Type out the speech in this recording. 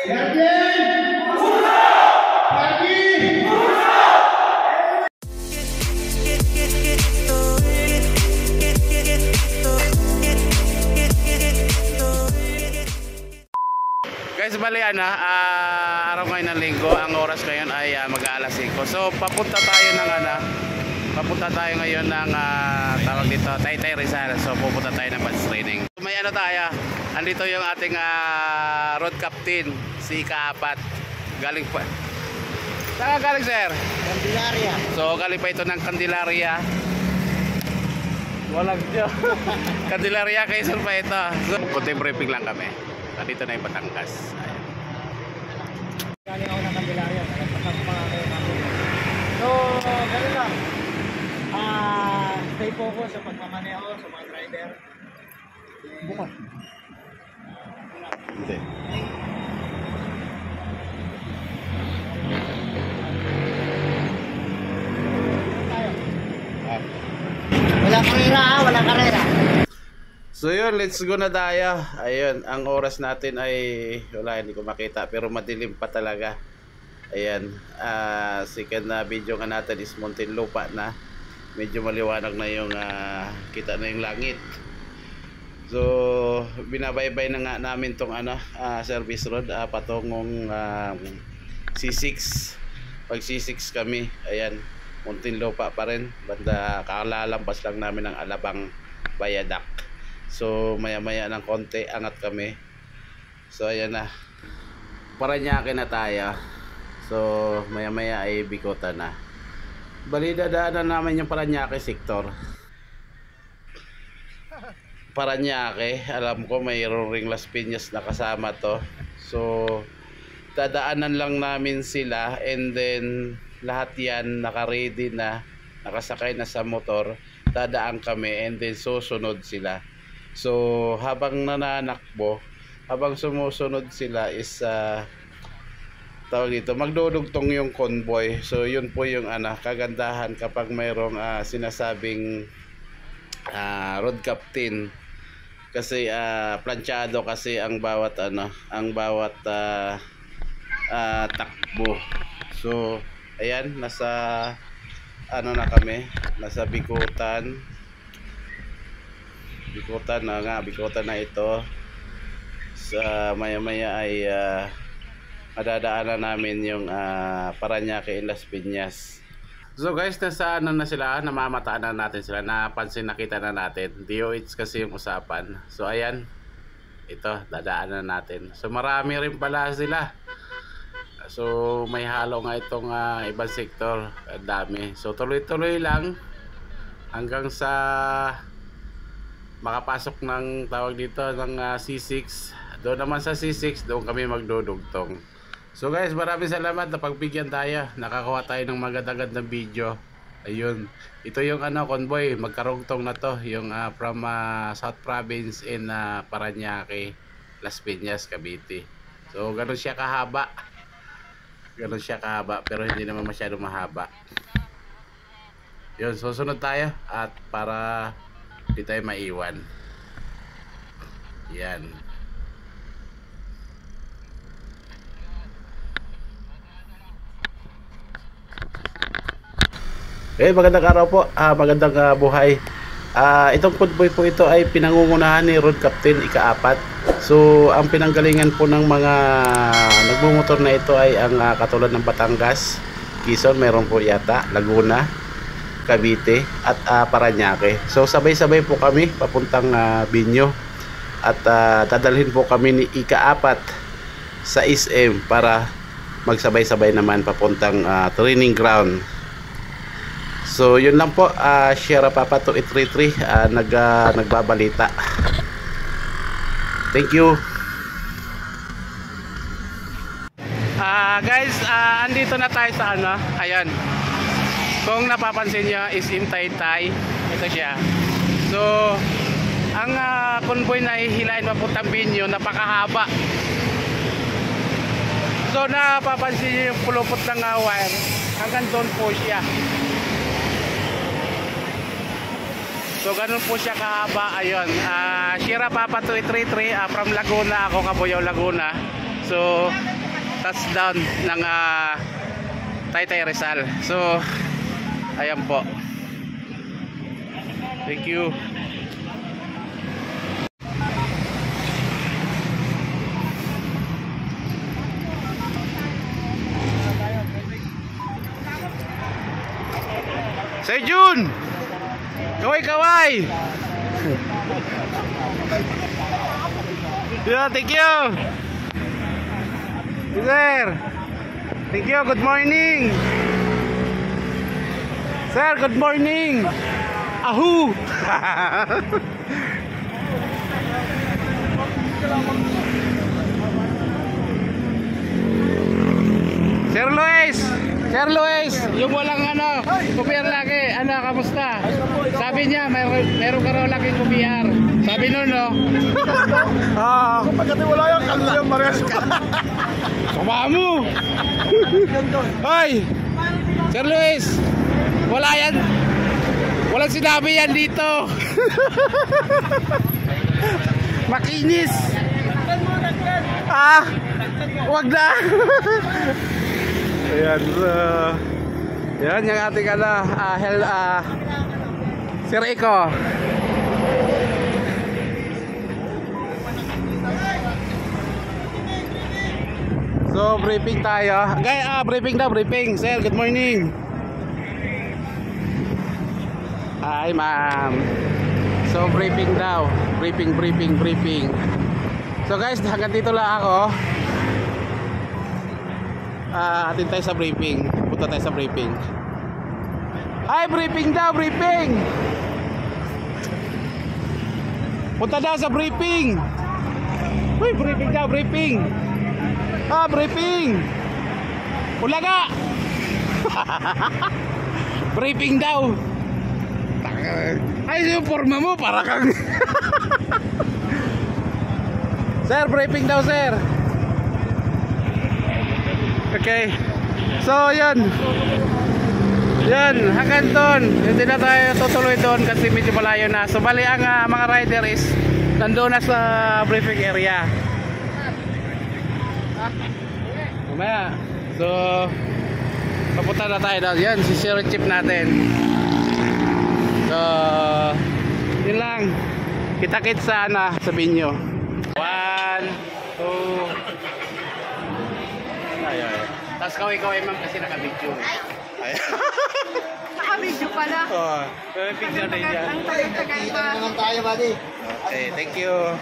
Guys, bali araw ngayon ng linggo. Ang oras ngayon ay mag-aalas 5. So papunta tayo ngayon ng tawag dito, Taytay Rizal. So pupunta tayo ng bus training. May tayo, andito yung ating road captain, si Ika-4. Galing pa. Saan galing, sir? Candelaria. So galing pa ito ng Candelaria. Walang dyan. Candelaria, Quezon pa ito. So kunting briefing lang kami. Dito na yung Batangas. Galing ako ng Candelaria. Nagpasang mga kayo namin. So, gano'n lang. Stay focus sa pagmamaneho sa mga driver. Bukas. Hindi. Walang karera ha, walang karera. So yun, let's go na tayo. Ayun, ang oras natin ay wala, hindi ko makita pero madilim pa talaga. Ayan, second na video nga natin is Muntinlupa na. Medyo maliwanag na yung kita na yung langit. So binabaybay na nga namin tong service road patungong C6. Pag C6 kami, ayan, Muntinlupa pa rin. Banda kalalampas lang namin ng Alabang Viaduct. So maya maya ng konti angat kami. So ayan na, Paranaque na tayo. So maya maya ay Bicota na. Bali dadaanan namin yung Paranaque sector. Paranaque, alam ko mayroong ring Las Piñas na kasama to. So dadaanan lang namin sila, and then lahat yan naka-ready na, nakasakay na sa motor. Dadaan kami and then susunod sila. So habang nananakbo, habang sumusunod sila is tawag dito, magdudugtong yung convoy. So yun po yung kagandahan kapag mayroong sinasabing road captain, kasi planchado kasi ang bawat takbo. So ayan, nasa na kami, nasa Bicota na ito. Sa maya maya ay madadaanan namin yung Paranaque in Las Piñas. So guys, nasa na sila, namamataan na natin sila, napansin, nakita na natin. DOH kasi yung usapan. So ayan, ito dadaanan natin. So marami rin pala sila. So may halo nga itong ibang sektor, ang dami. So tuloy-tuloy lang hanggang sa makapasok ng tawag dito ng C6. Doon naman sa C6, doon kami magdudugtong. So guys, maraming salamat na pagbigyan tayo. Nakakuha tayo ng magandang video. Ayun, ito yung convoy, magkarugtong na to, yung from South Province in Paranaque, Las Piñas, Cavite. So ganun siya kahaba. Pero hindi naman masyado mahaba. Yun, susunod tayo at para di tayo maiwan. Yan. Magandang araw po, magandang buhay. Itong convoy po ito ay pinangungunahan ni Road Captain Ika-4. So ang pinanggalingan po ng mga nagmumotor na ito ay ang katulad ng Batangas, Quezon, meron po yata, Laguna, Cavite at Paranaque. So sabay-sabay po kami papuntang Binyo at dadalhin po kami ni Ika-4 sa SM para magsabay-sabay naman papuntang training ground. So yun lang po, Sierra Papa 2833 nagbabalita. Thank you. Guys, andito na tayo sa ayan. Kung napapansin nyo is in Taytay. Ito siya. So ang convoy na hihilain papuntang Binyo, napakahaba. So napapansin nyo yung pulupot ng wire, hanggang doon po siya. So ganun po siya kahaba. Ayun, Sierra Papa 233 from Laguna, ako Cabuyao, Laguna. So, touchdown ng Taytay Rizal. So, ayan po. Thank you. Sir Jun! Kaway! Yeah, thank you! Sir! Thank you, good morning! Sir, good morning! Ahu! Sir Luis! Sir Luis! Yung walang kubyar lagi. Kamusta? Sabi niya, meron ka raw lagi kubyar. Sabi nun, no? Pagkati wala yung kalsiyang mares ka. Sama mo! Hoy! Sir Luis! Wala yan! Walang sinabi yan dito! Makinis! Wag na! Ayan, yan yung ating Sir Eko. So, briefing tayo. Briefing daw, briefing. Sir, good morning. Hi, ma'am. So, briefing daw. Briefing. So, guys, hanggang dito lang ako. Atin tayo sa briefing. Punta tayo sa briefing. Hi, briefing daw, briefing. Punta daw sa briefing. Uy, briefing daw, briefing. Briefing. Ulaga. Briefing daw. Ay, yung forma mo para kang Sir, briefing daw, sir. Okay. So, yan. Yan, hanggang doon. Hindi na tayo tutuloy doon kasi medyo malayo na. So, bali ang mga rider is nandoon na sa briefing area. Mamaya. So, papunta na tayo doon. Yan, si Sir Chip natin. So, yun lang. Kita-kits sana, sabihin nyo. 1, 2. Ay. Tapos kaway-kaway ma'am kasi naka-video. Ay. Naka-video pala. Oo. May picture din dyan. Ang tagal-tagal pa. Naman tayo, buddy. Okay, thank you.